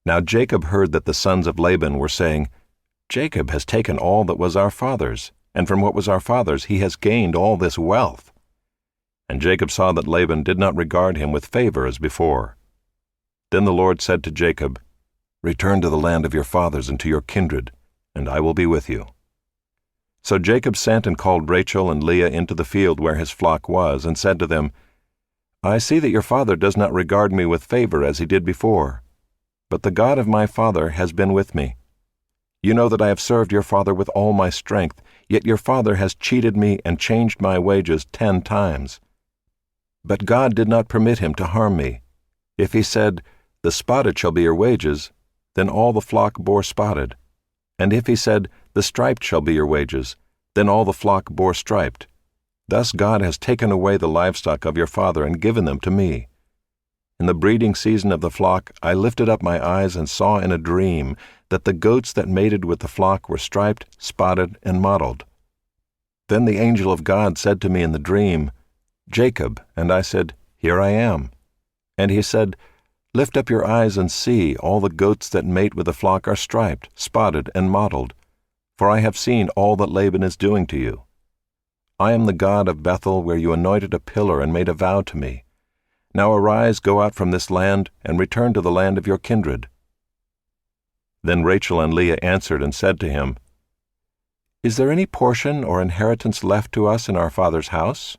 Now Jacob heard that the sons of Laban were saying, Jacob has taken all that was our father's, and from what was our father's he has gained all this wealth. And Jacob saw that Laban did not regard him with favor as before. Then the Lord said to Jacob, Return to the land of your fathers and to your kindred, and I will be with you. So Jacob sent and called Rachel and Leah into the field where his flock was, and said to them, I see that your father does not regard me with favor as he did before, but the God of my father has been with me. You know that I have served your father with all my strength, yet your father has cheated me and changed my wages 10 times. But God did not permit him to harm me. If he said, The spotted shall be your wages, then all the flock bore spotted. And if he said, The striped shall be your wages, then all the flock bore striped. Thus God has taken away the livestock of your father and given them to me. In the breeding season of the flock I lifted up my eyes and saw in a dream that the goats that mated with the flock were striped, spotted, and mottled. Then the angel of God said to me in the dream, Jacob, and I said, Here I am. And he said, Lift up your eyes and see, all the goats that mate with the flock are striped, spotted, and mottled, for I have seen all that Laban is doing to you. I am the God of Bethel, where you anointed a pillar and made a vow to me. Now arise, go out from this land, and return to the land of your kindred. Then Rachel and Leah answered and said to him, Is there any portion or inheritance left to us in our father's house?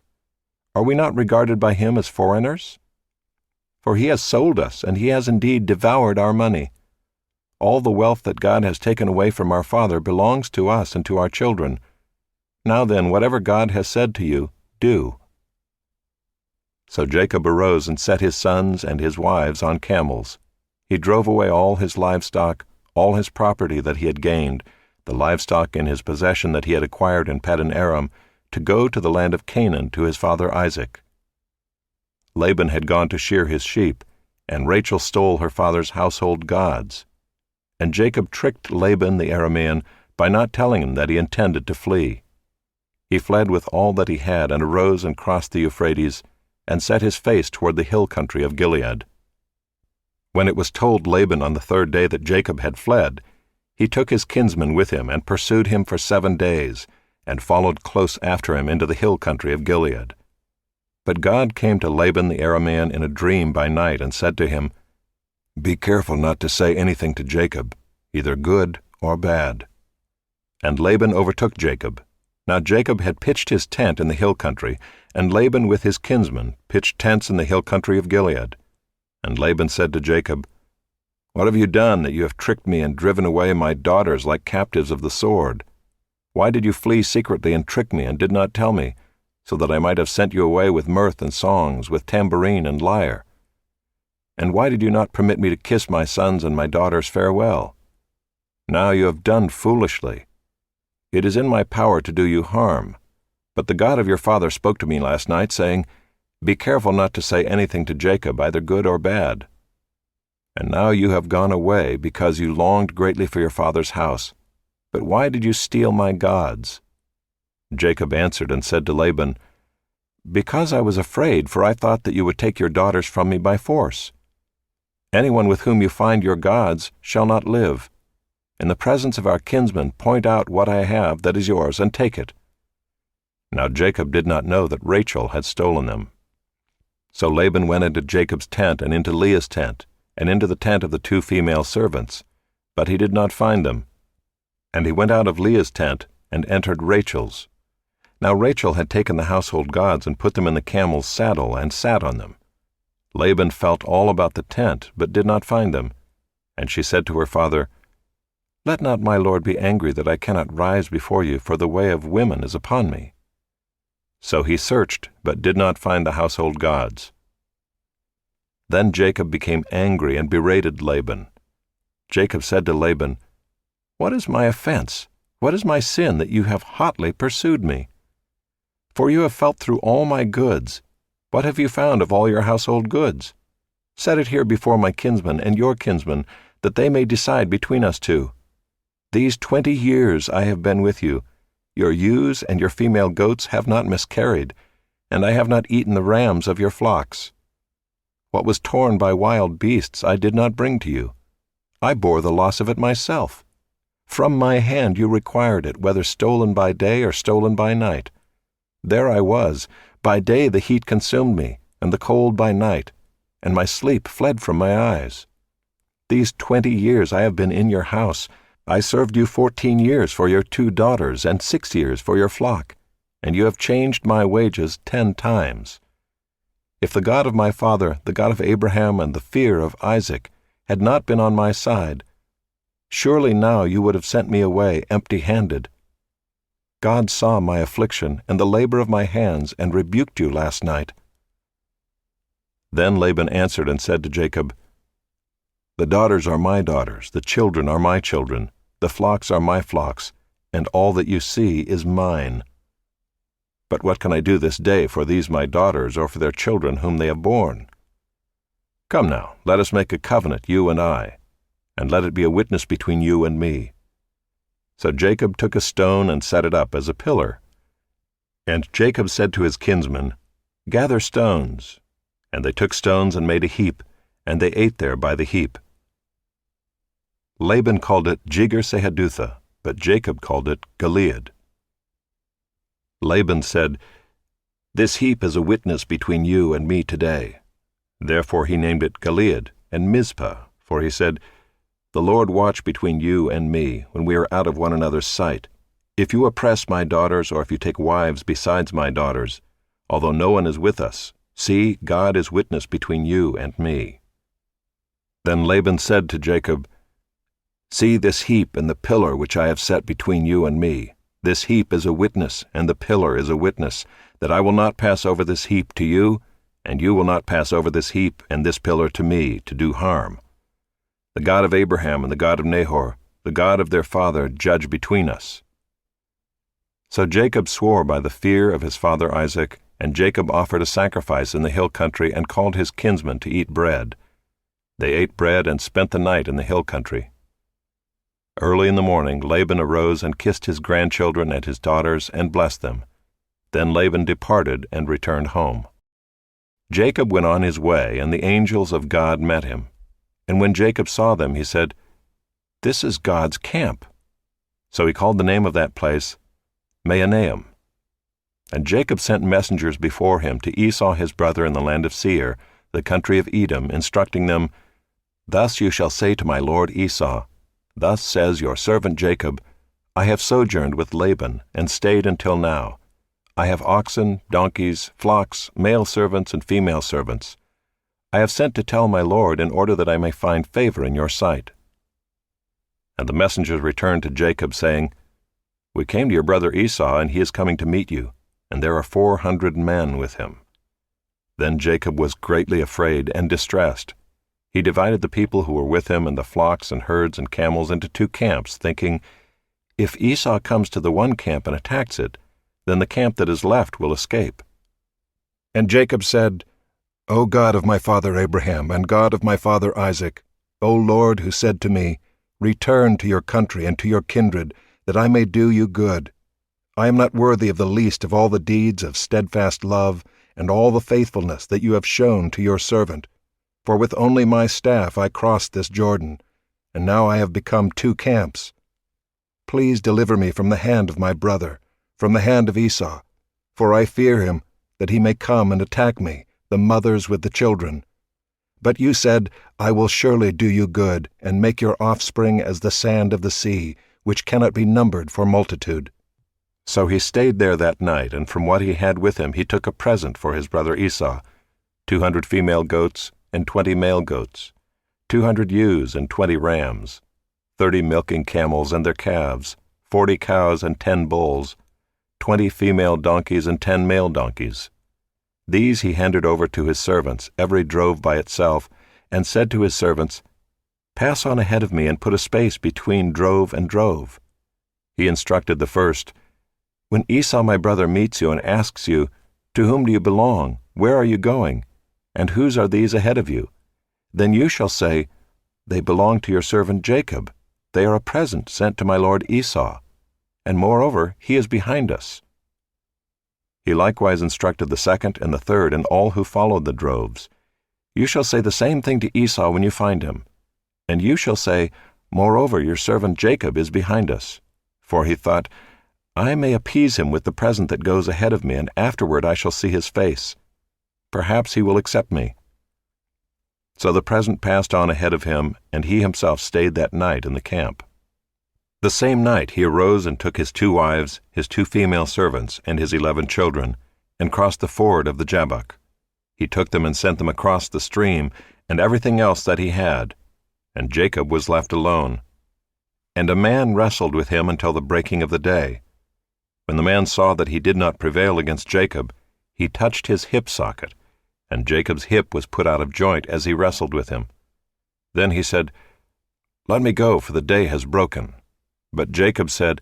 Are we not regarded by him as foreigners? For he has sold us, and he has indeed devoured our money. All the wealth that God has taken away from our father belongs to us and to our children. Now then, whatever God has said to you, do. So Jacob arose and set his sons and his wives on camels. He drove away all his livestock, all his property that he had gained, the livestock in his possession that he had acquired in Paddan Aram, to go to the land of Canaan to his father Isaac. Laban had gone to shear his sheep, and Rachel stole her father's household gods. And Jacob tricked Laban the Aramean by not telling him that he intended to flee. He fled with all that he had and arose and crossed the Euphrates, and set his face toward the hill country of Gilead. When it was told Laban on the 3rd day that Jacob had fled, he took his kinsman with him and pursued him for 7 days, and followed close after him into the hill country of Gilead. But God came to Laban the Aramean in a dream by night and said to him, Be careful not to say anything to Jacob, either good or bad. And Laban overtook Jacob. Now Jacob had pitched his tent in the hill country, and Laban with his kinsmen pitched tents in the hill country of Gilead. And Laban said to Jacob, What have you done that you have tricked me and driven away my daughters like captives of the sword? Why did you flee secretly and trick me and did not tell me, so that I might have sent you away with mirth and songs, with tambourine and lyre? And why did you not permit me to kiss my sons and my daughters farewell? Now you have done foolishly. It is in my power to do you harm. But the God of your father spoke to me last night, saying, Be careful not to say anything to Jacob, either good or bad. And now you have gone away, because you longed greatly for your father's house. But why did you steal my gods? Jacob answered and said to Laban, Because I was afraid, for I thought that you would take your daughters from me by force. Anyone with whom you find your gods shall not live. In the presence of our kinsmen, point out what I have that is yours, and take it. Now Jacob did not know that Rachel had stolen them. So Laban went into Jacob's tent and into Leah's tent, and into the tent of the 2 female servants, but he did not find them. And he went out of Leah's tent and entered Rachel's. Now Rachel had taken the household gods and put them in the camel's saddle and sat on them. Laban felt all about the tent, but did not find them. And she said to her father, Let not my lord be angry that I cannot rise before you, for the way of women is upon me. So he searched, but did not find the household gods. Then Jacob became angry and berated Laban. Jacob said to Laban, What is my offense? What is my sin that you have hotly pursued me? For you have felt through all my goods. What have you found of all your household goods? Set it here before my kinsmen and your kinsmen, that they may decide between us 2. These 20 years I have been with you. Your ewes and your female goats have not miscarried, and I have not eaten the rams of your flocks. What was torn by wild beasts I did not bring to you. I bore the loss of it myself. From my hand you required it, whether stolen by day or stolen by night. There I was. By day the heat consumed me, and the cold by night, and my sleep fled from my eyes. These 20 years I have been in your house. I served you 14 years for your 2 daughters, and 6 years for your flock, and you have changed my wages 10 times. If the God of my father, the God of Abraham, and the fear of Isaac, had not been on my side, surely now you would have sent me away empty-handed. God saw my affliction and the labor of my hands, and rebuked you last night." Then Laban answered and said to Jacob, "The daughters are my daughters, the children are my children, the flocks are my flocks, and all that you see is mine. But what can I do this day for these my daughters, or for their children whom they have borne? Come now, let us make a covenant, you and I, and let it be a witness between you and me." So Jacob took a stone and set it up as a pillar. And Jacob said to his kinsmen, "Gather stones." And they took stones and made a heap, and they ate there by the heap. Laban called it Jegar-sahadutha, but Jacob called it Galeed. Laban said, "This heap is a witness between you and me today." Therefore he named it Galeed and Mizpah, for he said, "The Lord watch between you and me, when we are out of one another's sight. If you oppress my daughters, or if you take wives besides my daughters, although no one is with us, see, God is witness between you and me." Then Laban said to Jacob, "See this heap and the pillar which I have set between you and me. This heap is a witness, and the pillar is a witness, that I will not pass over this heap to you, and you will not pass over this heap and this pillar to me, to do harm. The God of Abraham and the God of Nahor, the God of their father, judge between us." So Jacob swore by the fear of his father Isaac, and Jacob offered a sacrifice in the hill country and called his kinsmen to eat bread. They ate bread and spent the night in the hill country. Early in the morning Laban arose and kissed his grandchildren and his daughters and blessed them. Then Laban departed and returned home. Jacob went on his way, and the angels of God met him. And when Jacob saw them, he said, "This is God's camp." So he called the name of that place Mahanaim. And Jacob sent messengers before him to Esau his brother in the land of Seir, the country of Edom, instructing them, "Thus you shall say to my lord Esau, Thus says your servant Jacob, I have sojourned with Laban, and stayed until now. I have oxen, donkeys, flocks, male servants and female servants. I have sent to tell my lord in order that I may find favor in your sight." And the messengers returned to Jacob, saying, "We came to your brother Esau, and he is coming to meet you, and there are 400 men with him." Then Jacob was greatly afraid and distressed. He divided the people who were with him and the flocks and herds and camels into 2 camps, thinking, "If Esau comes to the one camp and attacks it, then the camp that is left will escape." And Jacob said, "O God of my father Abraham, and God of my father Isaac, O Lord, who said to me, Return to your country and to your kindred, that I may do you good. I am not worthy of the least of all the deeds of steadfast love and all the faithfulness that you have shown to your servant. For with only my staff I crossed this Jordan, and now I have become 2 camps. Please deliver me from the hand of my brother, from the hand of Esau, for I fear him, that he may come and attack me, the mothers with the children. But you said, I will surely do you good, and make your offspring as the sand of the sea, which cannot be numbered for multitude." So he stayed there that night, and from what he had with him he took a present for his brother Esau, 200 female goats and 20 male goats, 200 ewes and 20 rams, 30 milking camels and their calves, 40 cows and 10 bulls, 20 female donkeys and 10 male donkeys. These he handed over to his servants, every drove by itself, and said to his servants, "Pass on ahead of me and put a space between drove and drove." He instructed the first, "When Esau my brother meets you and asks you, 'To whom do you belong? Where are you going? And whose are these ahead of you?' Then you shall say, 'They belong to your servant Jacob. They are a present sent to my lord Esau. And moreover, he is behind us.'" He likewise instructed the second and the third and all who followed the droves. "You shall say the same thing to Esau when you find him. And you shall say, Moreover, your servant Jacob is behind us. For he thought, I may appease him with the present that goes ahead of me, and afterward I shall see his face. Perhaps he will accept me. So the present passed on ahead of him, and he himself stayed that night in the camp. The same night he arose and took his 2 wives, his 2 female servants, and his 11 children, and crossed the ford of the Jabbok. He took them and sent them across the stream, and everything else that he had, and Jacob was left alone. And a man wrestled with him until the breaking of the day. When the man saw that he did not prevail against Jacob, he touched his hip socket, and Jacob's hip was put out of joint as he wrestled with him. Then he said, Let me go, for the day has broken. But Jacob said,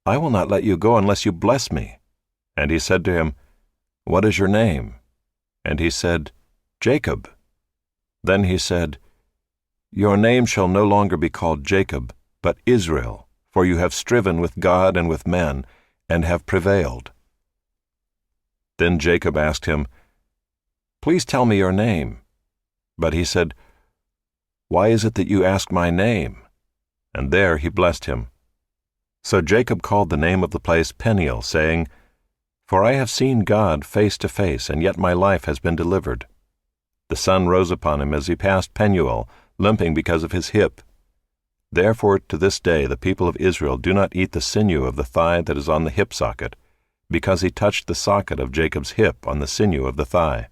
I will not let you go unless you bless me. And he said to him, What is your name? And he said, Jacob. Then he said, Your name shall no longer be called Jacob, but Israel, for you have striven with God and with men, and have prevailed. Then Jacob asked him, Please tell me your name. But he said, Why is it that you ask my name? And there he blessed him. So Jacob called the name of the place Peniel, saying, For I have seen God face to face, and yet my life has been delivered. The sun rose upon him as he passed Penuel, limping because of his hip. Therefore to this day the people of Israel do not eat the sinew of the thigh that is on the hip socket, because he touched the socket of Jacob's hip on the sinew of the thigh.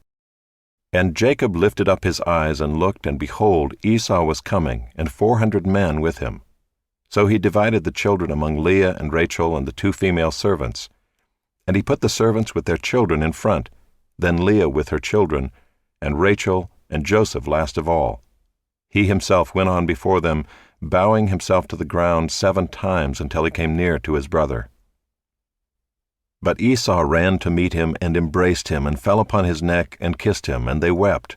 And Jacob lifted up his eyes and looked, and behold, Esau was coming, and 400 men with him. So he divided the children among Leah and Rachel and the 2 female servants. And he put the servants with their children in front, then Leah with her children, and Rachel and Joseph last of all. He himself went on before them, bowing himself to the ground 7 times until he came near to his brother. But Esau ran to meet him and embraced him and fell upon his neck and kissed him, and they wept.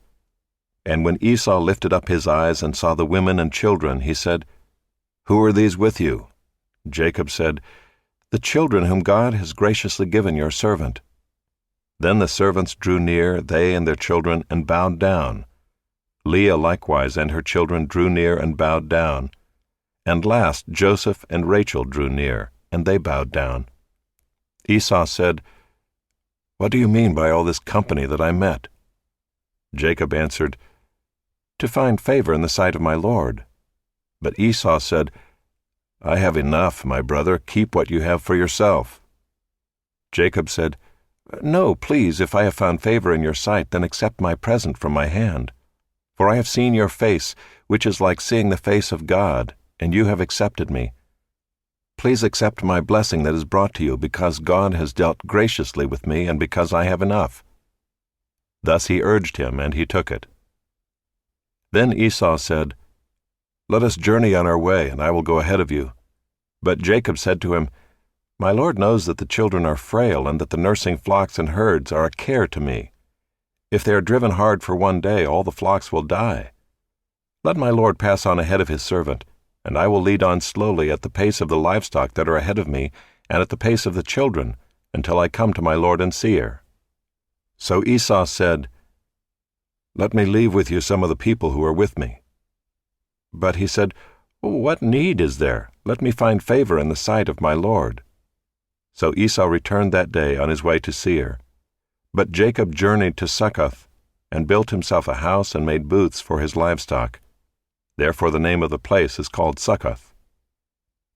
And when Esau lifted up his eyes and saw the women and children, he said, Who are these with you? Jacob said, The children whom God has graciously given your servant. Then the servants drew near, they and their children, and bowed down. Leah likewise and her children drew near and bowed down. And last Joseph and Rachel drew near, and they bowed down. Esau said, What do you mean by all this company that I met? Jacob answered, To find favor in the sight of my Lord. But Esau said, I have enough, my brother, keep what you have for yourself. Jacob said, No, please, if I have found favor in your sight, then accept my present from my hand. For I have seen your face, which is like seeing the face of God, and you have accepted me. Please accept my blessing that is brought to you, because God has dealt graciously with me, and because I have enough. Thus he urged him, and he took it. Then Esau said, Let us journey on our way, and I will go ahead of you. But Jacob said to him, My Lord knows that the children are frail, and that the nursing flocks and herds are a care to me. If they are driven hard for one day, all the flocks will die. Let my Lord pass on ahead of his servant, and I will lead on slowly at the pace of the livestock that are ahead of me, and at the pace of the children, until I come to my Lord and Seir. So Esau said, Let me leave with you some of the people who are with me. But he said, What need is there? Let me find favor in the sight of my Lord. So Esau returned that day on his way to Seir. But Jacob journeyed to Succoth, and built himself a house and made booths for his livestock. Therefore the name of the place is called Succoth.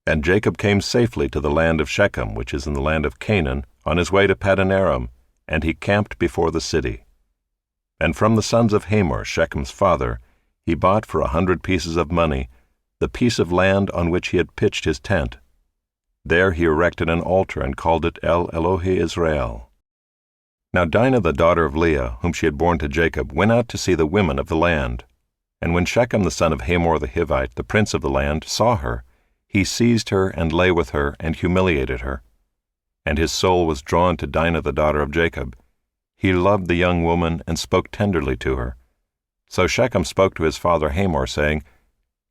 And Jacob came safely to the land of Shechem, which is in the land of Canaan, on his way to Paddan Aram, and he camped before the city. And from the sons of Hamor, Shechem's father, he bought for 100 pieces of money the piece of land on which he had pitched his tent. There he erected an altar and called it El Elohe Israel. Now Dinah the daughter of Leah, whom she had borne to Jacob, went out to see the women of the land. And when Shechem the son of Hamor the Hivite, the prince of the land, saw her, he seized her and lay with her and humiliated her. And his soul was drawn to Dinah the daughter of Jacob. He loved the young woman and spoke tenderly to her. So Shechem spoke to his father Hamor, saying,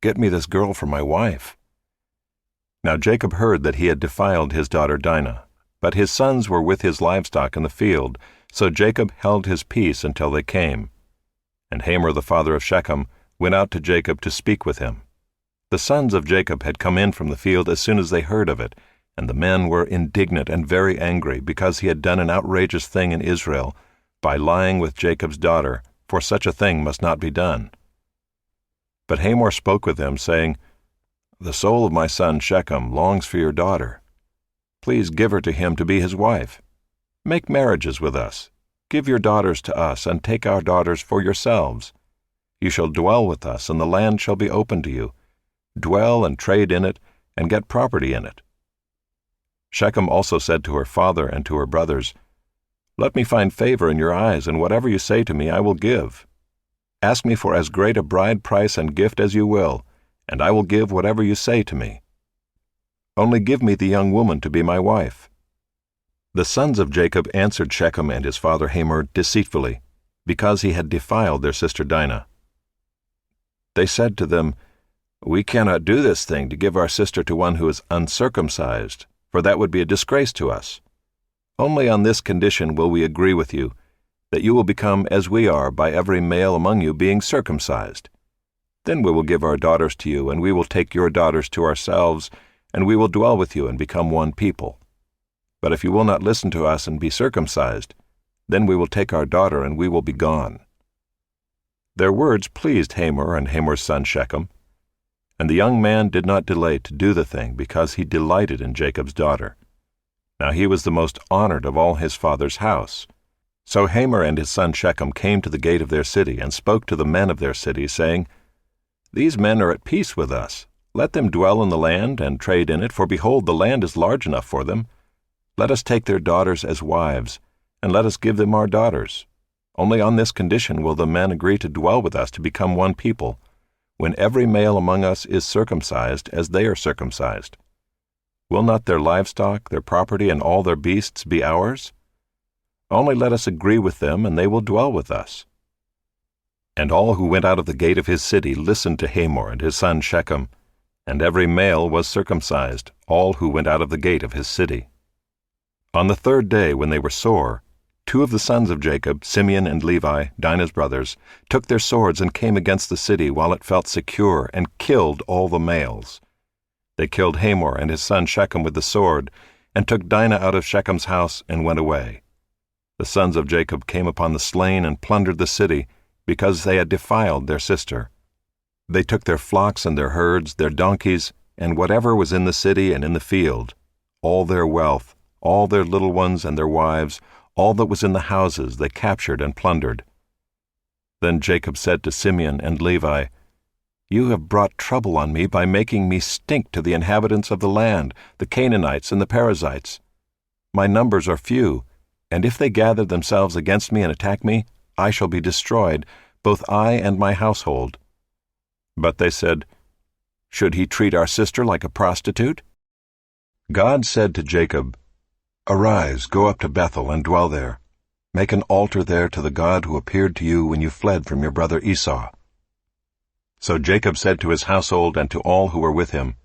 Get me this girl for my wife. Now Jacob heard that he had defiled his daughter Dinah, but his sons were with his livestock in the field, so Jacob held his peace until they came. And Hamor the father of Shechem went out to Jacob to speak with him. The sons of Jacob had come in from the field as soon as they heard of it, and the men were indignant and very angry because he had done an outrageous thing in Israel by lying with Jacob's daughter, for such a thing must not be done. But Hamor spoke with them, saying, "The soul of my son Shechem longs for your daughter. Please give her to him to be his wife. Make marriages with us. Give your daughters to us, and take our daughters for yourselves. You shall dwell with us, and the land shall be open to you. Dwell and trade in it, and get property in it." Shechem also said to her father and to her brothers, "Let me find favor in your eyes, and whatever you say to me I will give. Ask me for as great a bride price and gift as you will, and I will give whatever you say to me. Only give me the young woman to be my wife." The sons of Jacob answered Shechem and his father Hamor deceitfully, because he had defiled their sister Dinah. They said to them, "We cannot do this thing to give our sister to one who is uncircumcised, for that would be a disgrace to us. Only on this condition will we agree with you, that you will become as we are by every male among you being circumcised. Then we will give our daughters to you, and we will take your daughters to ourselves, and we will dwell with you and become one people. But if you will not listen to us and be circumcised, then we will take our daughter and we will be gone." Their words pleased Hamor and Hamor's son Shechem, and the young man did not delay to do the thing because he delighted in Jacob's daughter. Now he was the most honored of all his father's house. So Hamor and his son Shechem came to the gate of their city and spoke to the men of their city, saying, "These men are at peace with us. Let them dwell in the land and trade in it, for behold, the land is large enough for them. Let us take their daughters as wives, and let us give them our daughters. Only on this condition will the men agree to dwell with us to become one people, when every male among us is circumcised as they are circumcised. Will not their livestock, their property, and all their beasts be ours? Only let us agree with them, and they will dwell with us." And all who went out of the gate of his city listened to Hamor and his son Shechem, and every male was circumcised, all who went out of the gate of his city. On the third day, when they were sore, 2 of the sons of Jacob, Simeon and Levi, Dinah's brothers, took their swords and came against the city while it felt secure, and killed all the males. They killed Hamor and his son Shechem with the sword, and took Dinah out of Shechem's house and went away. The sons of Jacob came upon the slain and plundered the city, because they had defiled their sister. They took their flocks and their herds, their donkeys, and whatever was in the city and in the field, all their wealth, all their little ones and their wives, all that was in the houses they captured and plundered. Then Jacob said to Simeon and Levi, "You have brought trouble on me by making me stink to the inhabitants of the land, the Canaanites and the Perizzites. My numbers are few, and if they gather themselves against me and attack me, I shall be destroyed, both I and my household." But they said, "Should he treat our sister like a prostitute?" God said to Jacob, "Arise, go up to Bethel and dwell there. Make an altar there to the God who appeared to you when you fled from your brother Esau." So Jacob said to his household and to all who were with him,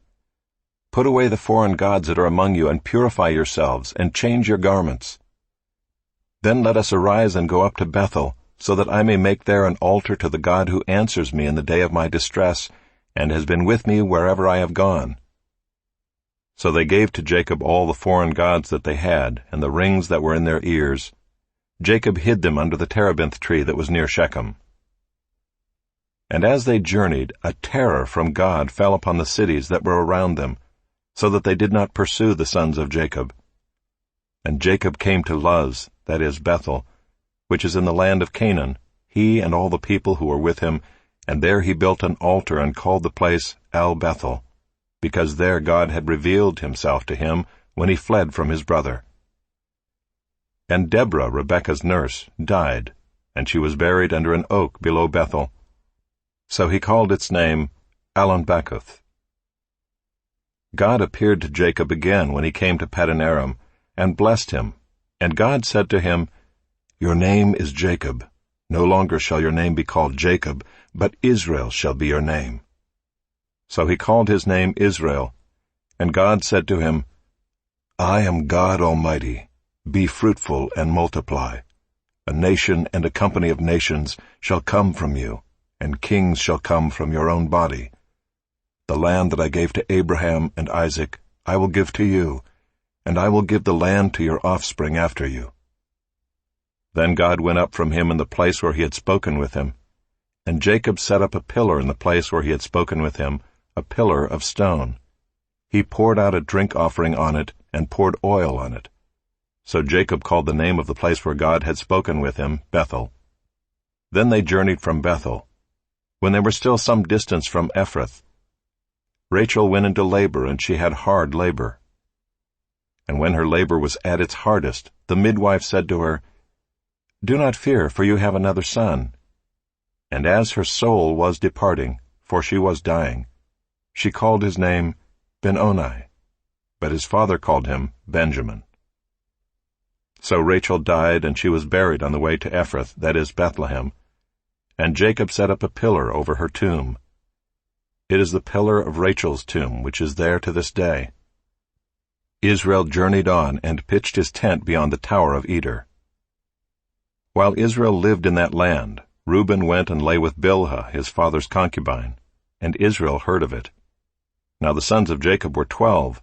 "Put away the foreign gods that are among you, and purify yourselves, and change your garments. Then let us arise and go up to Bethel, so that I may make there an altar to the God who answers me in the day of my distress, and has been with me wherever I have gone." So they gave to Jacob all the foreign gods that they had, and the rings that were in their ears. Jacob hid them under the terebinth tree that was near Shechem. And as they journeyed, a terror from God fell upon the cities that were around them, so that they did not pursue the sons of Jacob. And Jacob came to Luz, that is Bethel, which is in the land of Canaan, he and all the people who were with him, and there he built an altar and called the place El-Bethel, because there God had revealed himself to him when he fled from his brother. And Deborah, Rebekah's nurse, died, and she was buried under an oak below Bethel. So he called its name Allon-Bacuth. God appeared to Jacob again when he came to Paddan-aram, and blessed him. And God said to him, "Your name is Jacob. No longer shall your name be called Jacob, but Israel shall be your name." So he called his name Israel. And God said to him, "I am God Almighty. Be fruitful and multiply. A nation and a company of nations shall come from you, and kings shall come from your own body. The land that I gave to Abraham and Isaac I will give to you, and I will give the land to your offspring after you." Then God went up from him in the place where he had spoken with him, and Jacob set up a pillar in the place where he had spoken with him, a pillar of stone. He poured out a drink offering on it, and poured oil on it. So Jacob called the name of the place where God had spoken with him, Bethel. Then they journeyed from Bethel. When they were still some distance from Ephrath, Rachel went into labor, and she had hard labor. And when her labor was at its hardest, the midwife said to her, "Do not fear, for you have another son." And as her soul was departing, for she was dying, she called his name Ben-Oni, but his father called him Benjamin. So Rachel died, and she was buried on the way to Ephrath, that is, Bethlehem, and Jacob set up a pillar over her tomb. It is the pillar of Rachel's tomb, which is there to this day. Israel journeyed on and pitched his tent beyond the tower of Eder. While Israel lived in that land, Reuben went and lay with Bilhah, his father's concubine, and Israel heard of it. Now the sons of Jacob were 12.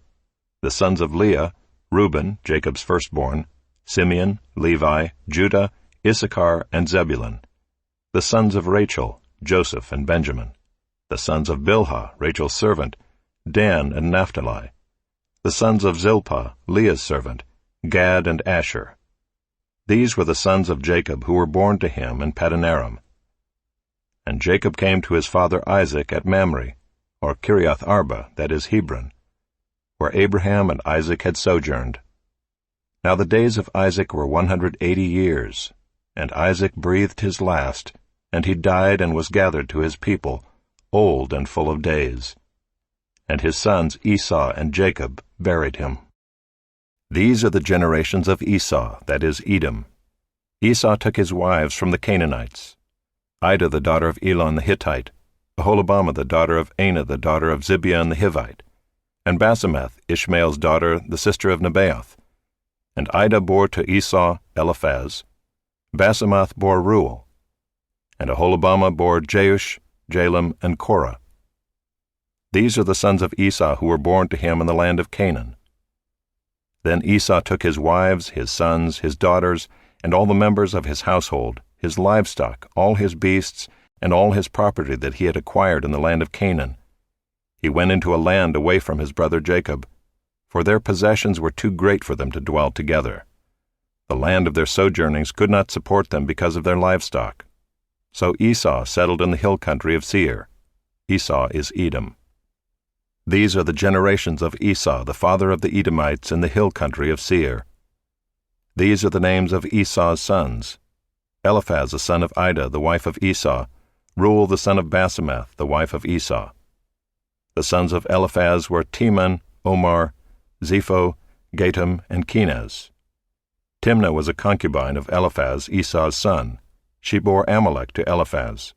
The sons of Leah, Reuben, Jacob's firstborn, Simeon, Levi, Judah, Issachar, and Zebulun. The sons of Rachel, Joseph and Benjamin. The sons of Bilhah, Rachel's servant, Dan and Naphtali. The sons of Zilpah, Leah's servant, Gad and Asher. These were the sons of Jacob who were born to him in Padanaram. And Jacob came to his father Isaac at Mamre, or Kiriath Arba, that is Hebron, where Abraham and Isaac had sojourned. Now the days of Isaac were 180 years, and Isaac breathed his last, and he died and was gathered to his people, old and full of days. And his sons Esau and Jacob buried him. These are the generations of Esau, that is, Edom. Esau took his wives from the Canaanites: Ida the daughter of Elon the Hittite, Aholibamah the daughter of Anah the daughter of Zibeon the Hivite, and Basemath, Ishmael's daughter, the sister of Nebaioth. And Ida bore to Esau Eliphaz. Basemath bore Reuel. And Aholibamah bore Jeush, Jalem, and Korah. These are the sons of Esau who were born to him in the land of Canaan. Then Esau took his wives, his sons, his daughters, and all the members of his household, his livestock, all his beasts, and all his property that he had acquired in the land of Canaan. He went into a land away from his brother Jacob, for their possessions were too great for them to dwell together. The land of their sojournings could not support them because of their livestock. So Esau settled in the hill country of Seir. Esau is Edom. These are the generations of Esau, the father of the Edomites in the hill country of Seir. These are the names of Esau's sons: Eliphaz the son of Ida, the wife of Esau, Reuel the son of Basemath, the wife of Esau. The sons of Eliphaz were Teman, Omar, Zepho, Gatam, and Kenaz. Timnah was a concubine of Eliphaz, Esau's son. She bore Amalek to Eliphaz.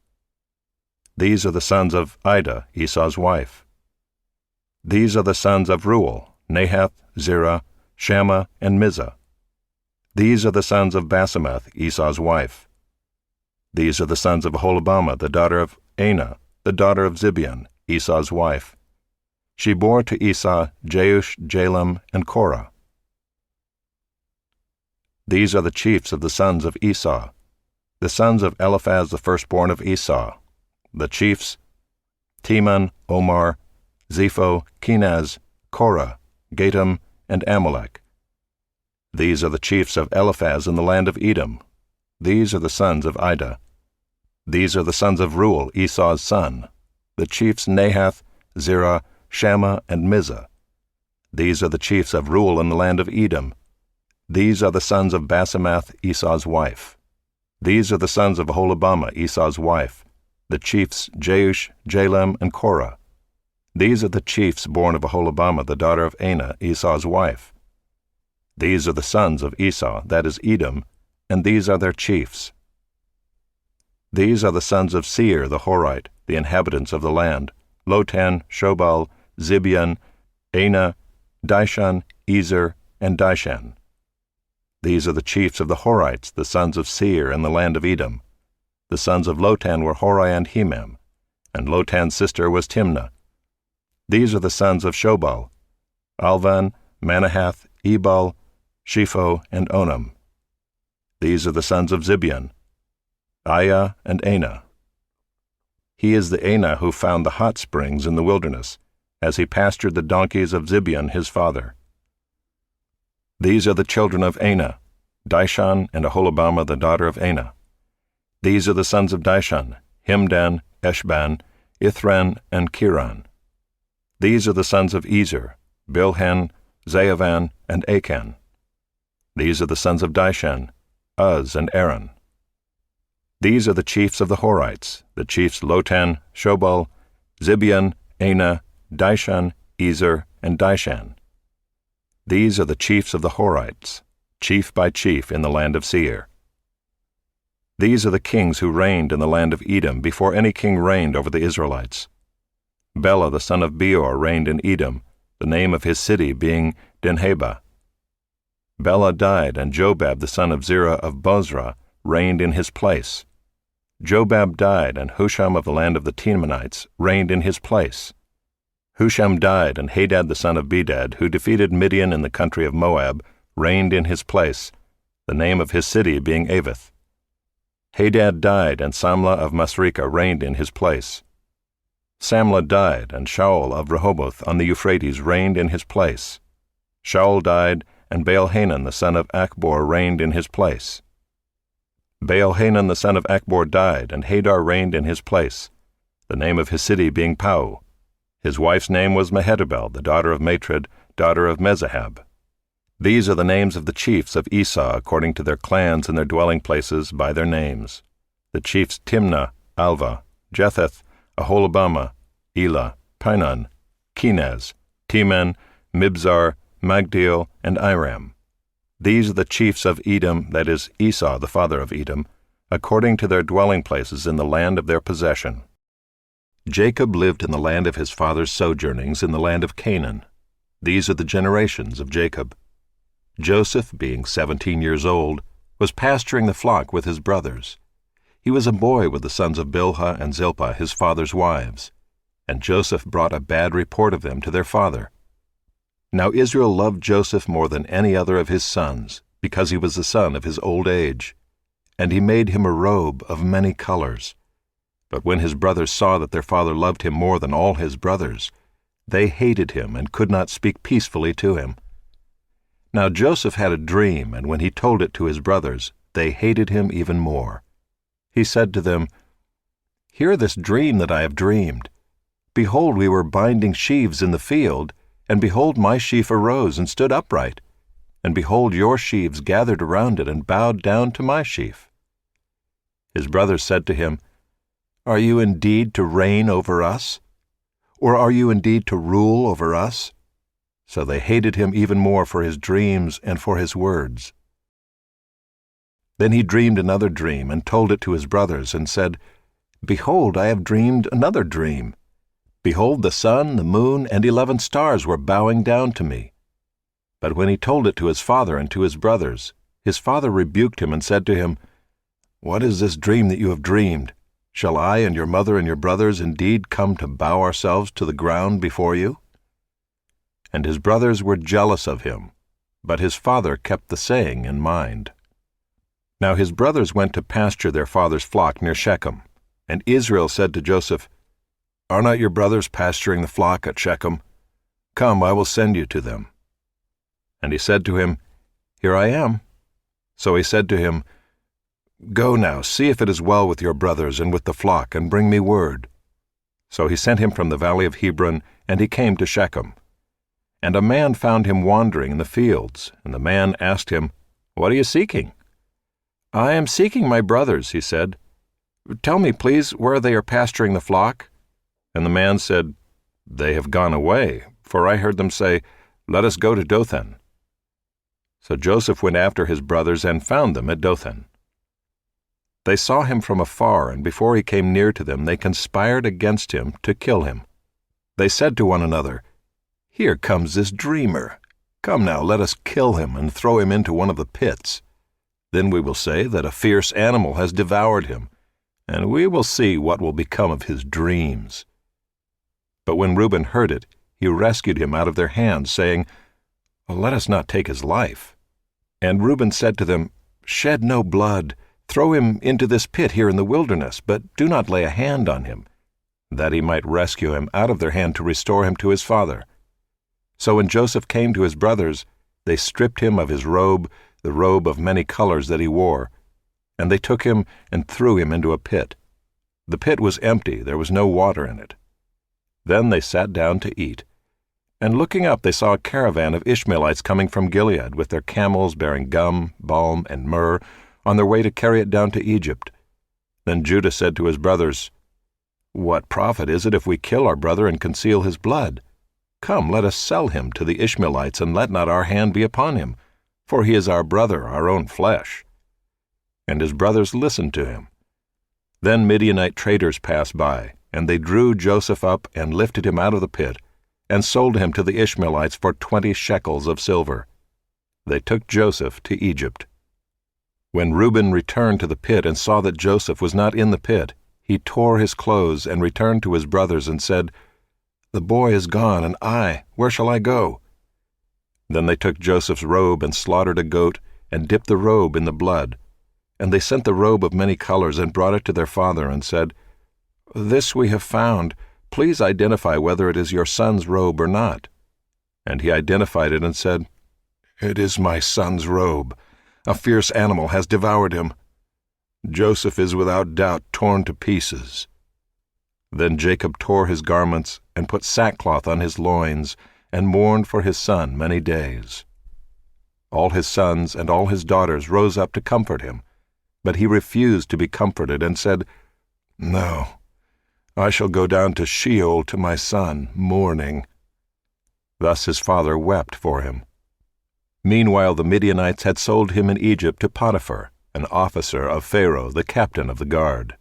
These are the sons of Ida, Esau's wife. These are the sons of Reuel, Nahath, Zerah, Shammah, and Mizah. These are the sons of Basemath, Esau's wife. These are the sons of Aholibamah, the daughter of Anah, the daughter of Zibeon, Esau's wife. She bore to Esau Jeush, Jalem, and Korah. These are the chiefs of the sons of Esau, the sons of Eliphaz the firstborn of Esau, the chiefs: Teman, Omar, Zepho, Kenaz, Korah, Gatam, and Amalek. These are the chiefs of Eliphaz in the land of Edom. These are the sons of Ida. These are the sons of Reuel, Esau's son, the chiefs Nahath, Zerah, Shammah, and Mizah. These are the chiefs of Reuel in the land of Edom. These are the sons of Basemath, Esau's wife. These are the sons of Aholibamah, Esau's wife, the chiefs Jeush, Jalem, and Korah. These are the chiefs born of Aholibamah, the daughter of Anah, Esau's wife. These are the sons of Esau, that is Edom, and these are their chiefs. These are the sons of Seir the Horite, the inhabitants of the land: Lotan, Shobal, Zibeon, Anah, Dishan, Ezer, and Dishan. These are the chiefs of the Horites, the sons of Seir in the land of Edom. The sons of Lotan were Hori and Hemam, and Lotan's sister was Timnah. These are the sons of Shobal: Alvan, Manahath, Ebal, Shepho, and Onam. These are the sons of Zibeon: Aiah and Anah. He is the Anah who found the hot springs in the wilderness, as he pastured the donkeys of Zibeon his father. These are the children of Anah: Dishon and Aholibamah the daughter of Anah. These are the sons of Dishon: Himdan, Eshban, Ithran, and Kiran. These are the sons of Ezer: Bilhan, Zaavan, and Achan. These are the sons of Dishan: Uz and Aaron. These are the chiefs of the Horites, the chiefs Lotan, Shobal, Zibeon, Anah, Dishon, Ezer, and Dishan. These are the chiefs of the Horites, chief by chief in the land of Seir. These are the kings who reigned in the land of Edom before any king reigned over the Israelites. Bela the son of Beor reigned in Edom, the name of his city being Dinhabah. Bela died, and Jobab the son of Zerah of Bozrah reigned in his place. Jobab died, and Husham of the land of the Temanites reigned in his place. Husham died, and Hadad the son of Bedad, who defeated Midian in the country of Moab, reigned in his place, the name of his city being Avith. Hadad died, and Samlah of Masrekah reigned in his place. Samlah died, and Shaul of Rehoboth on the Euphrates reigned in his place. Shaul died, and Baal-Hanan the son of Achbor reigned in his place. Baal-Hanan the son of Achbor died, and Hadar reigned in his place, the name of his city being Pau. His wife's name was Mehetabel, the daughter of Matred, daughter of Mezahab. These are the names of the chiefs of Esau according to their clans and their dwelling places by their names: the chiefs Timnah, Alva, Jetheth, Aholibamah, Elah, Pinon, Kenaz, Teman, Mibzar, Magdiel, and Iram. These are the chiefs of Edom, that is, Esau the father of Edom, according to their dwelling places in the land of their possession. Jacob lived in the land of his father's sojournings in the land of Canaan. These are the generations of Jacob. Joseph, being 17 years old, was pasturing the flock with his brothers. He was a boy with the sons of Bilhah and Zilpah, his father's wives, and Joseph brought a bad report of them to their father. Now Israel loved Joseph more than any other of his sons, because he was the son of his old age, and he made him a robe of many colors. But when his brothers saw that their father loved him more than all his brothers, they hated him and could not speak peacefully to him. Now Joseph had a dream, and when he told it to his brothers, they hated him even more. He said to them, "Hear this dream that I have dreamed. Behold, we were binding sheaves in the field, and behold, my sheaf arose and stood upright, and behold, your sheaves gathered around it and bowed down to my sheaf." His brothers said to him, "Are you indeed to reign over us? Or are you indeed to rule over us?" So they hated him even more for his dreams and for his words. Then he dreamed another dream and told it to his brothers and said, "Behold, I have dreamed another dream. Behold, the sun, the moon, and 11 stars were bowing down to me." But when he told it to his father and to his brothers, his father rebuked him and said to him, "What is this dream that you have dreamed? Shall I and your mother and your brothers indeed come to bow ourselves to the ground before you?" And his brothers were jealous of him, but his father kept the saying in mind. Now his brothers went to pasture their father's flock near Shechem, and Israel said to Joseph, "Are not your brothers pasturing the flock at Shechem? Come, I will send you to them." And he said to him, "Here I am." So he said to him, "Go now, see if it is well with your brothers and with the flock, and bring me word." So he sent him from the valley of Hebron, and he came to Shechem. And a man found him wandering in the fields, and the man asked him, "What are you seeking?" "I am seeking my brothers," he said. "Tell me, please, where they are pasturing the flock." And the man said, "They have gone away, for I heard them say, 'Let us go to Dothan.'" So Joseph went after his brothers and found them at Dothan. They saw him from afar, and before he came near to them, they conspired against him to kill him. They said to one another, "Here comes this dreamer. Come now, let us kill him and throw him into one of the pits. Then we will say that a fierce animal has devoured him, and we will see what will become of his dreams." But when Reuben heard it, he rescued him out of their hands, saying, "Let us not take his life." And Reuben said to them, "Shed no blood. Throw him into this pit here in the wilderness, but do not lay a hand on him," that he might rescue him out of their hand to restore him to his father. So when Joseph came to his brothers, they stripped him of his robe, the robe of many colors that he wore, and they took him and threw him into a pit. The pit was empty, there was no water in it. Then they sat down to eat. And looking up, they saw a caravan of Ishmaelites coming from Gilead with their camels bearing gum, balm, and myrrh, on their way to carry it down to Egypt. Then Judah said to his brothers, "What profit is it if we kill our brother and conceal his blood? Come, let us sell him to the Ishmaelites, and let not our hand be upon him, for he is our brother, our own flesh." And his brothers listened to him. Then Midianite traders passed by, and they drew Joseph up and lifted him out of the pit, and sold him to the Ishmaelites for 20 shekels of silver. They took Joseph to Egypt. When Reuben returned to the pit and saw that Joseph was not in the pit, he tore his clothes and returned to his brothers and said, "The boy is gone, and where shall I go?" Then they took Joseph's robe and slaughtered a goat and dipped the robe in the blood. And they sent the robe of many colors and brought it to their father and said, "This we have found. Please identify whether it is your son's robe or not." And he identified it and said, "It is my son's robe. A fierce animal has devoured him. Joseph is without doubt torn to pieces." Then Jacob tore his garments and put sackcloth on his loins and mourned for his son many days. All his sons and all his daughters rose up to comfort him, but he refused to be comforted and said, "No, I shall go down to Sheol to my son, mourning." Thus his father wept for him. Meanwhile the Midianites had sold him in Egypt to Potiphar, an officer of Pharaoh, the captain of the guard.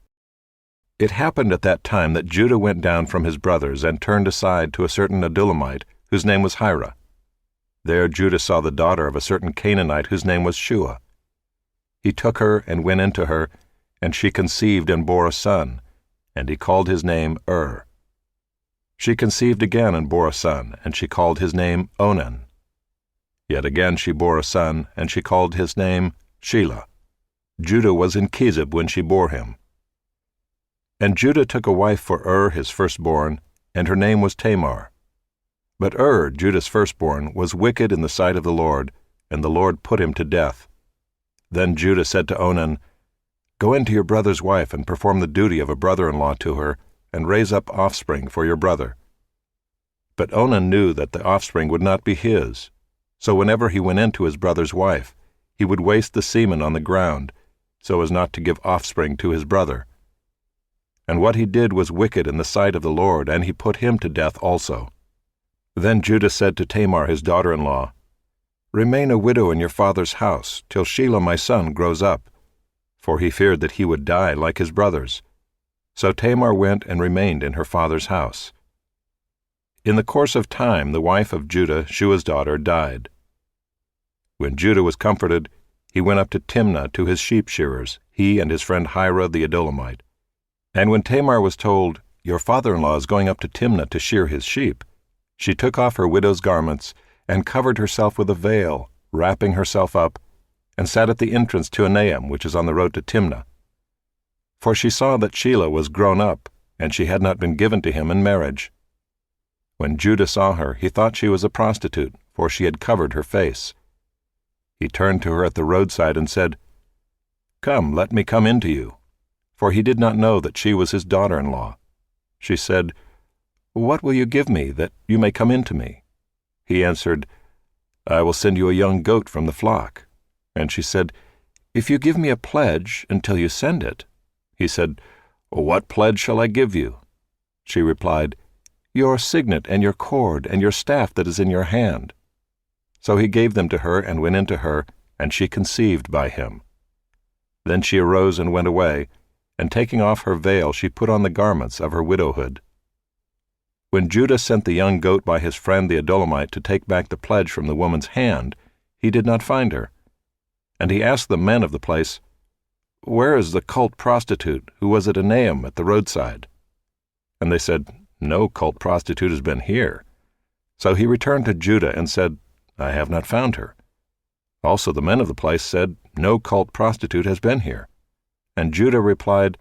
It happened at that time that Judah went down from his brothers and turned aside to a certain Adulamite, whose name was Hira. There Judah saw the daughter of a certain Canaanite whose name was Shua. He took her and went into her, and she conceived and bore a son, and he called his name She conceived again and bore a son, and she called his name Onan. Yet again she bore a son, and she called his name Shelah. Judah was in Chezib when she bore him. And Judah took a wife for his firstborn, and her name was Tamar. But Judah's firstborn, was wicked in the sight of the Lord, and the Lord put him to death. Then Judah said to Onan, "Go into your brother's wife and perform the duty of a brother-in-law to her, and raise up offspring for your brother." But Onan knew that the offspring would not be his, so whenever he went into his brother's wife, he would waste the semen on the ground, so as not to give offspring to his brother. And what he did was wicked in the sight of the Lord, and he put him to death also. Then Judah said to Tamar his daughter-in-law, "Remain a widow in your father's house, till Shelah my son grows up," for he feared that he would die like his brothers. So Tamar went and remained in her father's house. In the course of time the wife of Judah, Shua's daughter, died. When Judah was comforted, he went up to Timnah to his sheep shearers, he and his friend Hira the Adulamite. And when Tamar was told, "Your father-in-law is going up to Timnah to shear his sheep," she took off her widow's garments and covered herself with a veil, wrapping herself up, and sat at the entrance to Enaim, which is on the road to Timnah. For she saw that Shelah was grown up, and she had not been given to him in marriage. When Judah saw her, he thought she was a prostitute, for she had covered her face. He turned to her at the roadside and said, "Come, let me come in to you," for he did not know that she was his daughter-in-law. She said, "What will you give me, that you may come in to me?" He answered, "I will send you a young goat from the flock." And she said, "If you give me a pledge until you send it." He said, "What pledge shall I give you?" She replied, "Your signet and your cord and your staff that is in your hand." So he gave them to her and went into her, and she conceived by him. Then she arose and went away, and taking off her veil she put on the garments of her widowhood. When Judah sent the young goat by his friend the Adulamite to take back the pledge from the woman's hand, he did not find her. And he asked the men of the place, "Where is the cult prostitute who was at Enaim at the roadside?" And they said, "No cult prostitute has been here." So he returned to Judah and said, "I have not found her." Also the men of the place said, "No cult prostitute has been here." And Judah replied,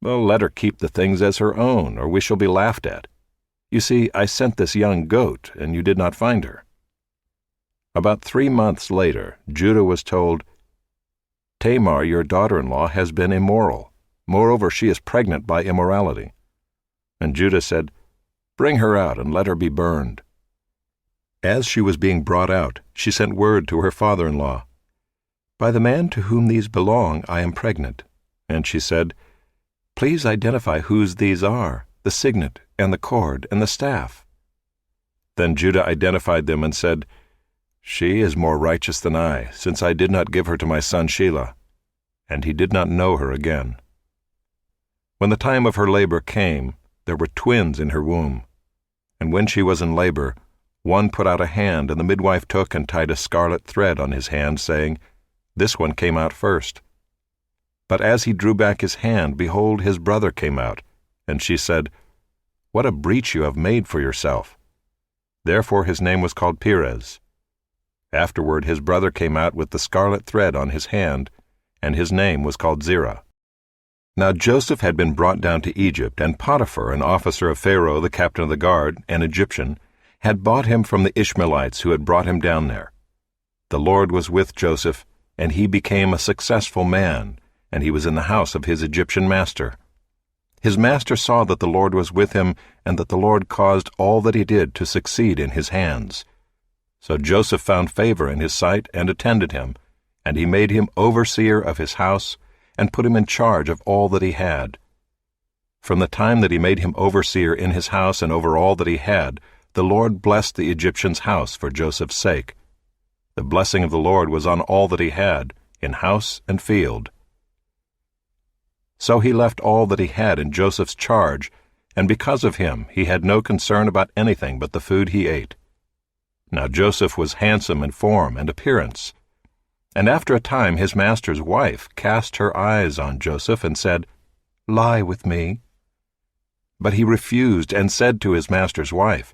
"Well, let her keep the things as her own, or we shall be laughed at. You see, I sent this young goat, and you did not find her." About 3 months later, Judah was told, "Tamar, your daughter-in-law, has been immoral. Moreover, she is pregnant by immorality." And Judah said, "Bring her out and let her be burned." As she was being brought out, she sent word to her father-in-law, "By the man to whom these belong, I am pregnant." And she said, "Please identify whose these are, the signet and the cord and the staff." Then Judah identified them and said, "She is more righteous than I, since I did not give her to my son Shelah." And he did not know her again. When the time of her labor came, there were twins in her womb. And when she was in labor, one put out a hand, and the midwife took and tied a scarlet thread on his hand, saying, "This one came out first." But as he drew back his hand, behold, his brother came out. And she said, "What a breach you have made for yourself." Therefore his name was called Perez. Afterward his brother came out with the scarlet thread on his hand, and his name was called Zerah. Now Joseph had been brought down to Egypt, and Potiphar, an officer of Pharaoh, the captain of the guard, an Egyptian, had bought him from the Ishmaelites who had brought him down there. The Lord was with Joseph, and he became a successful man, and he was in the house of his Egyptian master. His master saw that the Lord was with him, and that the Lord caused all that he did to succeed in his hands. So Joseph found favor in his sight and attended him, and he made him overseer of his house, and put him in charge of all that he had. From the time that he made him overseer in his house and over all that he had, the Lord blessed the Egyptian's house for Joseph's sake. The blessing of the Lord was on all that he had, in house and field. So he left all that he had in Joseph's charge, and because of him he had no concern about anything but the food he ate. Now Joseph was handsome in form and appearance. And after a time his master's wife cast her eyes on Joseph and said, "Lie with me." But he refused and said to his master's wife,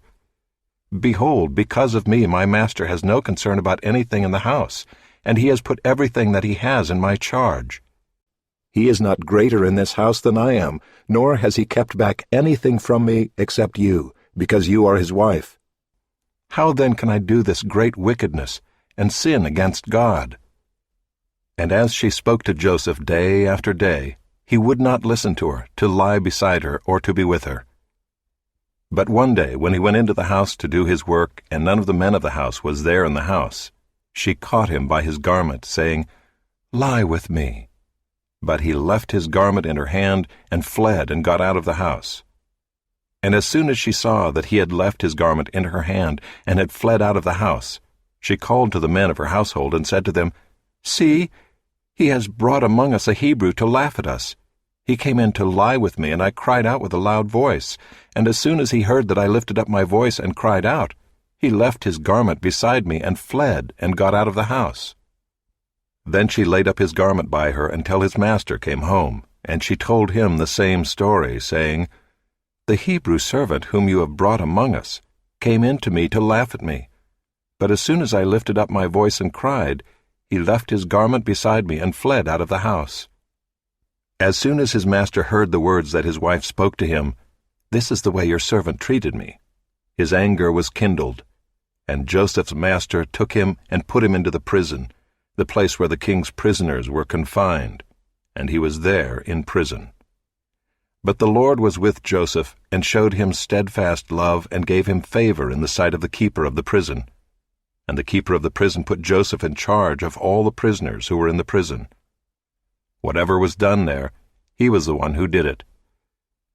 "Behold, because of me my master has no concern about anything in the house, and he has put everything that he has in my charge. He is not greater in this house than I am, nor has he kept back anything from me except you, because you are his wife. How then can I do this great wickedness and sin against God?" And as she spoke to Joseph day after day, he would not listen to her, to lie beside her, or to be with her. But one day, when he went into the house to do his work, and none of the men of the house was there in the house, she caught him by his garment, saying, "Lie with me." But he left his garment in her hand, and fled and got out of the house. And as soon as she saw that he had left his garment in her hand, and had fled out of the house, she called to the men of her household, and said to them, "See, he has brought among us a Hebrew to laugh at us. He came in to lie with me, and I cried out with a loud voice. And as soon as he heard that I lifted up my voice and cried out, he left his garment beside me and fled and got out of the house." Then she laid up his garment by her until his master came home, and she told him the same story, saying, "The Hebrew servant whom you have brought among us came in to me to laugh at me. But as soon as I lifted up my voice and cried, he left his garment beside me and fled out of the house." As soon as his master heard the words that his wife spoke to him, "This is the way your servant treated me," his anger was kindled. And Joseph's master took him and put him into the prison, the place where the king's prisoners were confined, and he was there in prison. But the Lord was with Joseph, and showed him steadfast love, and gave him favor in the sight of the keeper of the prison. And the keeper of the prison put Joseph in charge of all the prisoners who were in the prison. Whatever was done there, he was the one who did it.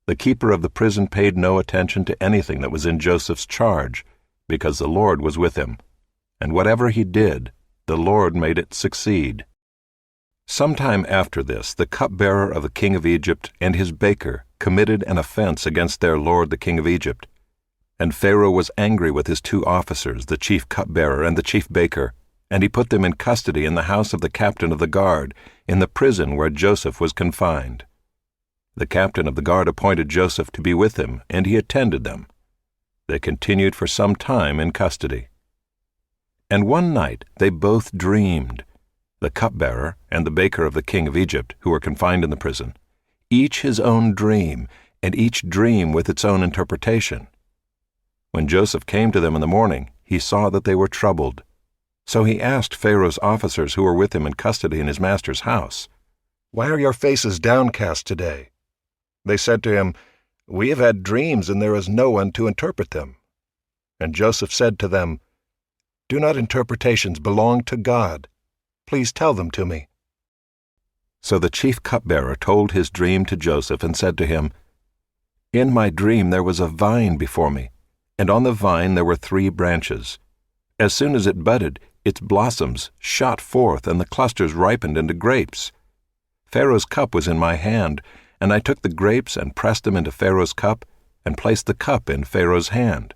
The keeper of the prison paid no attention to anything that was in Joseph's charge, because the Lord was with him, and whatever he did, the Lord made it succeed. Sometime after this, the cupbearer of the king of Egypt and his baker committed an offense against their lord the king of Egypt. And Pharaoh was angry with his 2 officers, the chief cupbearer and the chief baker, and he put them in custody in the house of the captain of the guard, in the prison where Joseph was confined. The captain of the guard appointed Joseph to be with him, and he attended them. They continued for some time in custody. And one night they both dreamed, the cupbearer and the baker of the king of Egypt, who were confined in the prison, each his own dream, and each dream with its own interpretation. When Joseph came to them in the morning, he saw that they were troubled. So he asked Pharaoh's officers who were with him in custody in his master's house, "Why are your faces downcast today?" They said to him, "We have had dreams, and there is no one to interpret them." And Joseph said to them, "Do not interpretations belong to God? Please tell them to me." So the chief cupbearer told his dream to Joseph and said to him, "In my dream there was a vine before me, and on the vine there were 3 branches. As soon as it budded, its blossoms shot forth, and the clusters ripened into grapes. Pharaoh's cup was in my hand, and I took the grapes and pressed them into Pharaoh's cup, and placed the cup in Pharaoh's hand."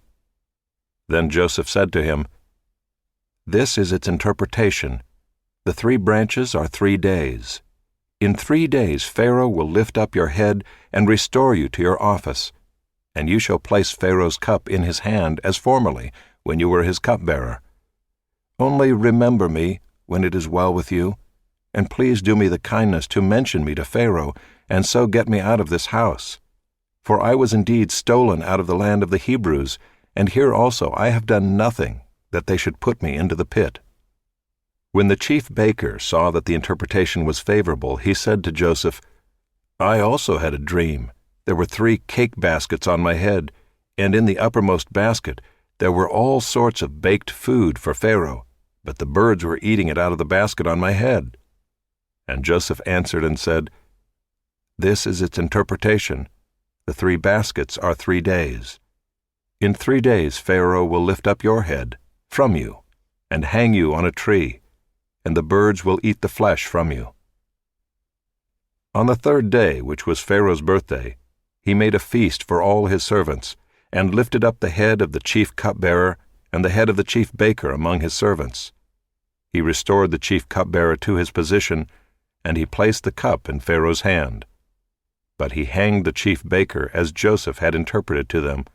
Then Joseph said to him, "This is its interpretation. The 3 branches are 3 days. In 3 days Pharaoh will lift up your head and restore you to your office, and you shall place Pharaoh's cup in his hand as formerly, when you were his cupbearer. Only remember me when it is well with you, and please do me the kindness to mention me to Pharaoh, and so get me out of this house. For I was indeed stolen out of the land of the Hebrews, and here also I have done nothing that they should put me into the pit." When the chief baker saw that the interpretation was favorable, he said to Joseph, "I also had a dream. There were 3 cake baskets on my head, and in the uppermost basket there were all sorts of baked food for Pharaoh, but the birds were eating it out of the basket on my head." And Joseph answered and said, "This is its interpretation. The 3 baskets are 3 days. In 3 days Pharaoh will lift up your head from you and hang you on a tree, and the birds will eat the flesh from you." On the 3rd day, which was Pharaoh's birthday, he made a feast for all his servants, and lifted up the head of the chief cupbearer and the head of the chief baker among his servants. He restored the chief cupbearer to his position, and he placed the cup in Pharaoh's hand. But he hanged the chief baker as Joseph had interpreted to them.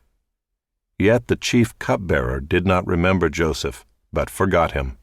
Yet the chief cupbearer did not remember Joseph, but forgot him.